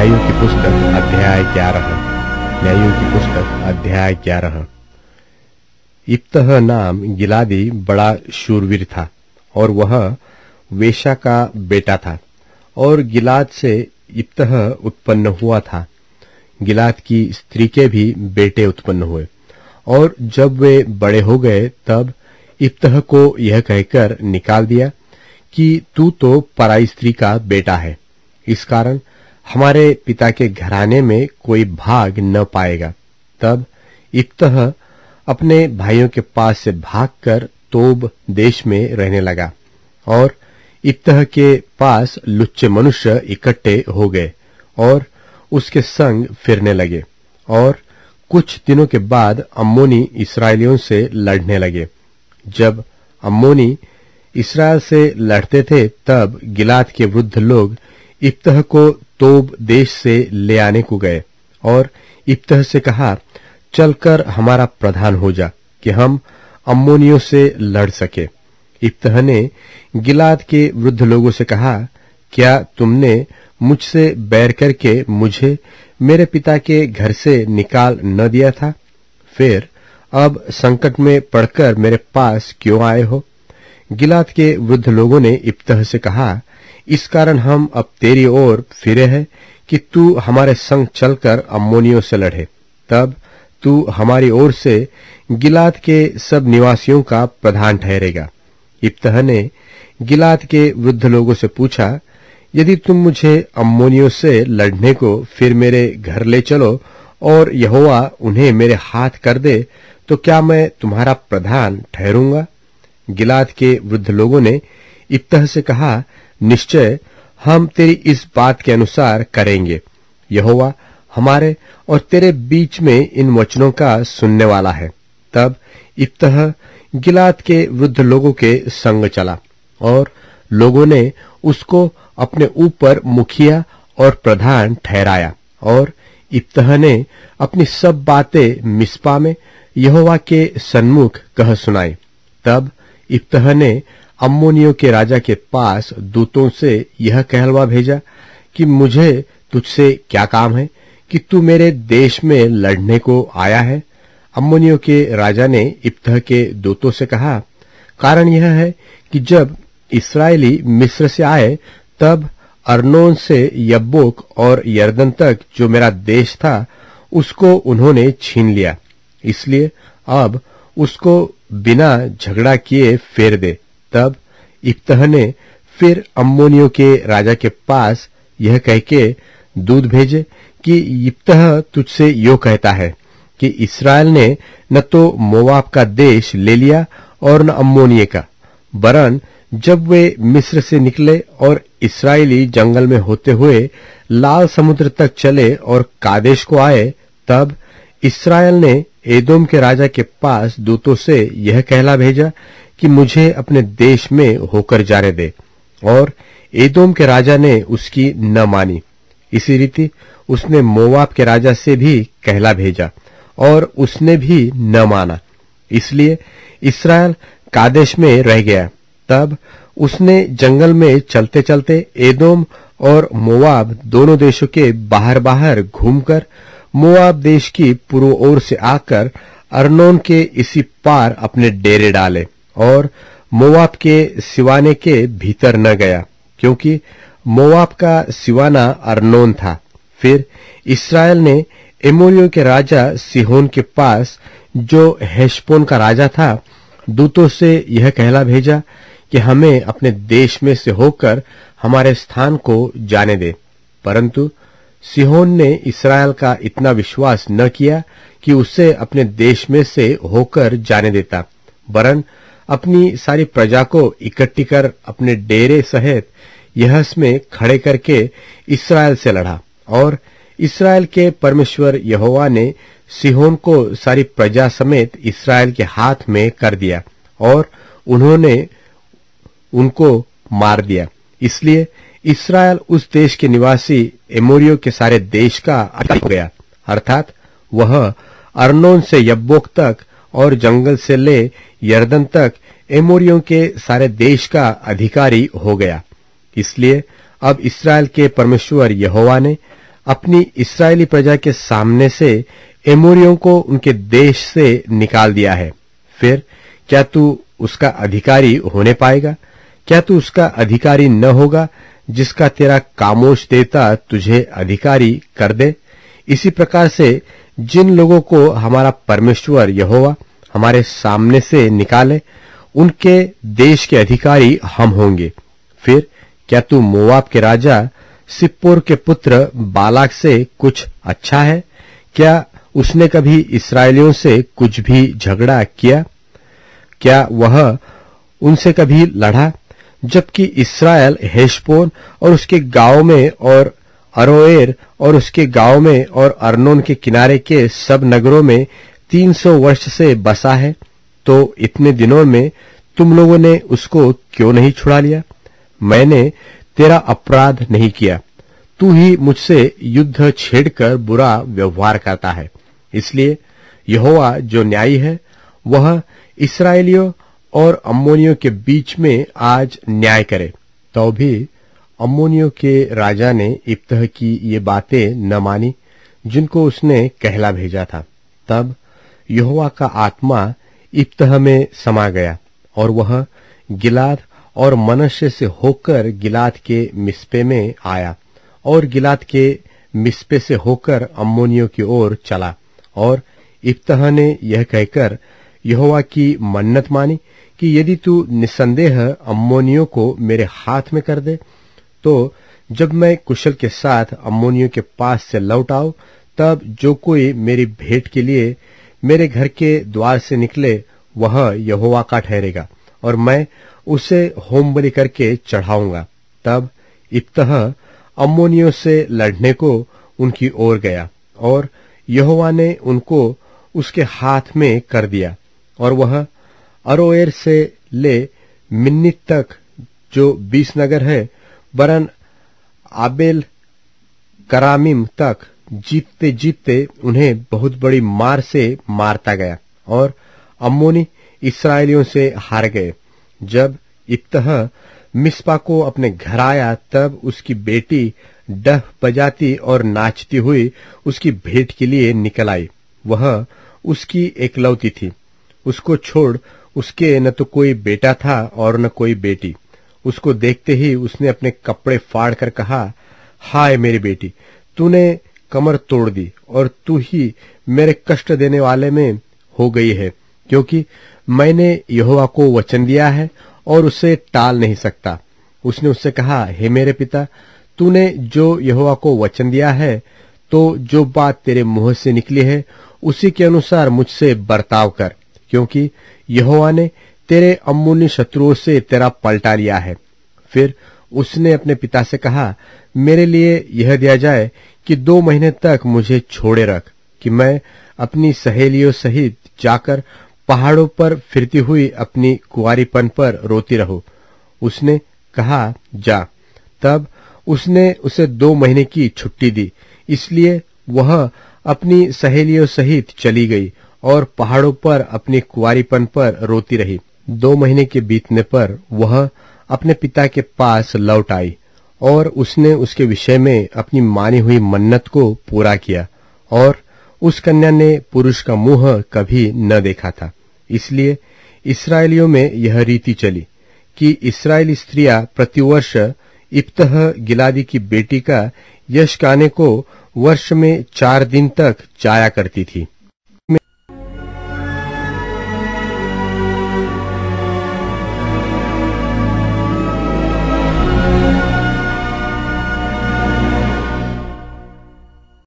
न्यायों की पुस्तक अध्याय 11। न्यायों की पुस्तक अध्याय 11। इप्तह नाम गिलादी बड़ा शूरवीर था और वह वेशा का बेटा था, और गिलाद से इप्तह उत्पन्न हुआ था। गिलाद की स्त्री के भी बेटे उत्पन्न हुए, और जब वे बड़े हो गए तब इप्तह को यह कहकर निकाल दिया कि तू तो पराई स्त्री का बेटा है, इस कारण हमारे पिता के घराने में कोई भाग न पाएगा। तब इप्तह अपने भाइयों के पास से भागकर तोब देश में रहने लगा, और इप्तह के पास लुच्चे मनुष्य इकट्ठे हो गए और उसके संग फिरने लगे। और कुछ दिनों के बाद अम्मोनी इस्राएलियों से लड़ने लगे। जब अम्मोनी इस्राएल से लड़ते थे तब गिलाद के वृद्ध लोग इप्तह को तोब देश से ले आने को गए और इप्तह से कहा, चलकर हमारा प्रधान हो जा कि हम अम्मोनियों से लड़ सके। इप्तह ने गिलाद के वृद्ध लोगों से कहा, क्या तुमने मुझसे बैर करके मुझे मेरे पिता के घर से निकाल न दिया था? फिर अब संकट में पड़कर मेरे पास क्यों आए हो? गिलाद के वृद्ध लोगों ने इप्तह से कहा, इस कारण हम अब तेरी ओर फिरे हैं कि तू हमारे संग चलकर अम्मोनियों से लड़े। तब तू हमारी ओर से गिलाद के सब निवासियों का प्रधान ठहरेगा। इप्तह ने गिलाद के वृद्ध लोगों से पूछा, यदि तुम मुझे अम्मोनियों से लड़ने को फिर मेरे घर ले चलो और यहोवा उन्हें मेरे हाथ कर दे, तो क्या मैं तुम्हारा प्रधान ठहरूंगा? गिलाद के वृद्ध लोगों ने इप्तह से कहा, निश्चय हम तेरी इस बात के अनुसार करेंगे। यहोवा हमारे और तेरे बीच में इन वचनों का सुनने वाला है। तब इप्तह गिलाद के वृद्ध लोगों के संग चला, और लोगों ने उसको अपने ऊपर मुखिया और प्रधान ठहराया। और इप्तह ने अपनी सब बातें मिस्पा में यहोवा के सन्मुख कह सुनाई। तब इप्तह ने अम्मोनियों के राजा के पास दूतों से यह कहलवा भेजा कि मुझे तुझसे क्या काम है कि तू मेरे देश में लड़ने को आया है? अम्मोनियों के राजा ने इप्तह के दूतों से कहा, कारण यह है कि जब इस्राएली मिस्र से आए तब अर्नोन से यब्बोक और यरदन तक जो मेरा देश था उसको उन्होंने छीन लिया, इसलिए अब उसको बिना झगड़ा किए फेर दे। तब इप्तह ने फिर अम्मोनियों के राजा के पास यह कह के दूत भेजे कि इप्तह तुझसे यो कहता है कि इस्राएल ने न तो मोवाब का देश ले लिया और न अम्मोनिये का, वरन जब वे मिस्र से निकले और इस्राएली जंगल में होते हुए लाल समुद्र तक चले और कादेश को आए, तब इस्राएल ने एदोम के राजा के पास दूतों से यह कहला भेजा कि मुझे अपने देश में होकर जाने दे, और एदोम के राजा ने उसकी न मानी। इसी रीति उसने मोवाब के राजा से भी कहला भेजा, और उसने भी न माना, इसलिए इस्राएल कादेश में रह गया। तब उसने जंगल में चलते चलते एदोम और मोवाब दोनों देशों के बाहर बाहर घूमकर मोवाब देश की पूर्व ओर से आकर अर्नोन के इसी पार अपने डेरे डाले, और मोवाब के सिवाने के भीतर न गया, क्योंकि मोवाब का सिवाना अर्नोन था। फिर इस्राएल ने एमोरियों के राजा सिहोन के पास, जो हेशबोन का राजा था, दूतों से यह कहला भेजा कि हमें अपने देश में से होकर हमारे स्थान को जाने दे। परंतु सिहोन ने इस्राएल का इतना विश्वास न किया कि उसे अपने देश में से होकर जाने देता, वरन अपनी सारी प्रजा को इकट्ठी कर अपने डेरे सहित यहस में खड़े करके इस्राएल से लड़ा। और इस्राएल के परमेश्वर यहोवा ने सिहोन को सारी प्रजा समेत इस्राएल के हाथ में कर दिया, और उन्होंने उनको मार दिया। इसलिए इस्राएल उस देश के निवासी एमोरियों के सारे देश का अधिकारी हो गया, अर्थात वह अर्नोन से यब्बोक तक और जंगल से ले यरदन तक एमोरियों के सारे देश का अधिकारी हो गया। इसलिए अब इस्राएल के परमेश्वर यहोवा ने अपनी इस्राएली प्रजा के सामने से एमोरियों को उनके देश से निकाल दिया है। फिर क्या तू उसका अधिकारी होने पाएगा? क्या तू उसका अधिकारी न होगा जिसका तेरा कामोश देता तुझे अधिकारी कर दे? इसी प्रकार से जिन लोगों को हमारा परमेश्वर यहोवा हमारे सामने से निकाले, उनके देश के अधिकारी हम होंगे। फिर क्या तू मोआब के राजा सिप्पोर के पुत्र बालाक से कुछ अच्छा है? क्या उसने कभी इस्राएलियों से कुछ भी झगड़ा किया? क्या वह उनसे कभी लड़ा? जबकि इस्राएल हेशबोन और उसके गांव में और अरोएर और उसके गांव में और अर्नोन के किनारे के सब नगरों में 300 वर्ष से बसा है, तो इतने दिनों में तुम लोगों ने उसको क्यों नहीं छुड़ा लिया? मैंने तेरा अपराध नहीं किया, तू ही मुझसे युद्ध छेड़कर बुरा व्यवहार करता है। इसलिए यहोवा जो न्यायी है, वह इस्राएलियों और अम्मोनियों के बीच में आज न्याय करे। तो भी अम्मोनियों के राजा ने इब्तह की ये बातें न मानी जिनको उसने कहला भेजा था। तब यहोवा का आत्मा इब्तह में समा गया और वह गिलाद और मनश्शे से होकर गिलाद के मिस्पे में आया और गिलाद के मिस्पे से होकर अम्मोनियों की ओर चला। और इब्तह ने यह कहकर यहोवा की मन्नत मानी कि यदि तू निसंदेह अम्मोनियों को मेरे हाथ में कर दे, तो जब मैं कुशल के साथ अम्मोनियों के पास से लौट आऊं, तब जो कोई मेरी भेंट के लिए मेरे घर के द्वार से निकले, वह यहोवा का ठहरेगा और मैं उसे होमबलि करके चढ़ाऊंगा। तब इब्तह अम्मोनियों से लड़ने को उनकी ओर गया और यहोवा ने उनको उसके हाथ में कर दिया और वह अरोएर से ले मिन्नीत तक जो 20 नगर है, वरन आबेल करामीम तक जीतते जीतते उन्हें बहुत बड़ी मार से मारता गया और अम्मोनी इस्राएलियों से हार गए। जब इब्तह मिस्पा को अपने घर आया, तब उसकी बेटी डफ बजाती और नाचती हुई उसकी भेंट के लिए निकल आई। वह उसकी एकलौती थी, उसको छोड़ उसके न तो कोई बेटा था और न कोई बेटी। उसको देखते ही उसने अपने कपड़े फाड़ कर कहा, हाय मेरी बेटी, तूने कमर तोड़ दी और तू ही मेरे कष्ट देने वाले में हो गई है, क्योंकि मैंने यहोवा को वचन दिया है और उसे टाल नहीं सकता। उसने उससे कहा, हे मेरे पिता, तूने जो यहोवा को वचन दिया है, तो जो बात तेरे मुंह से निकली है उसी के अनुसार मुझसे बर्ताव कर, क्योंकि यहोवा ने तेरे अम्मोनी शत्रुओं से तेरा पलटा लिया है। फिर उसने अपने पिता से कहा, मेरे लिए यह दिया जाए कि 2 महीने तक मुझे छोड़े रख, कि मैं अपनी सहेलियों सहित जाकर पहाड़ों पर फिरती हुई अपनी कुंवारीपन पर रोती रहूं। उसने कहा, जा। तब उसने उसे 2 महीने की छुट्टी दी, इसलिए वह अपनी सहेलियों सहित चली गई और पहाड़ों पर अपनी कुंवारीपन पर रोती रही। 2 महीने के बीतने पर वह अपने पिता के पास लौट आई और उसने उसके विषय में अपनी मानी हुई मन्नत को पूरा किया, और उस कन्या ने पुरुष का मुंह कभी न देखा था। इसलिए इस्राएलियों में यह रीति चली कि इस्राएली स्त्रियां प्रतिवर्ष इब्तह गिलादी की बेटी का यश गाने को वर्ष में 4 दिन तक जाया करती थी।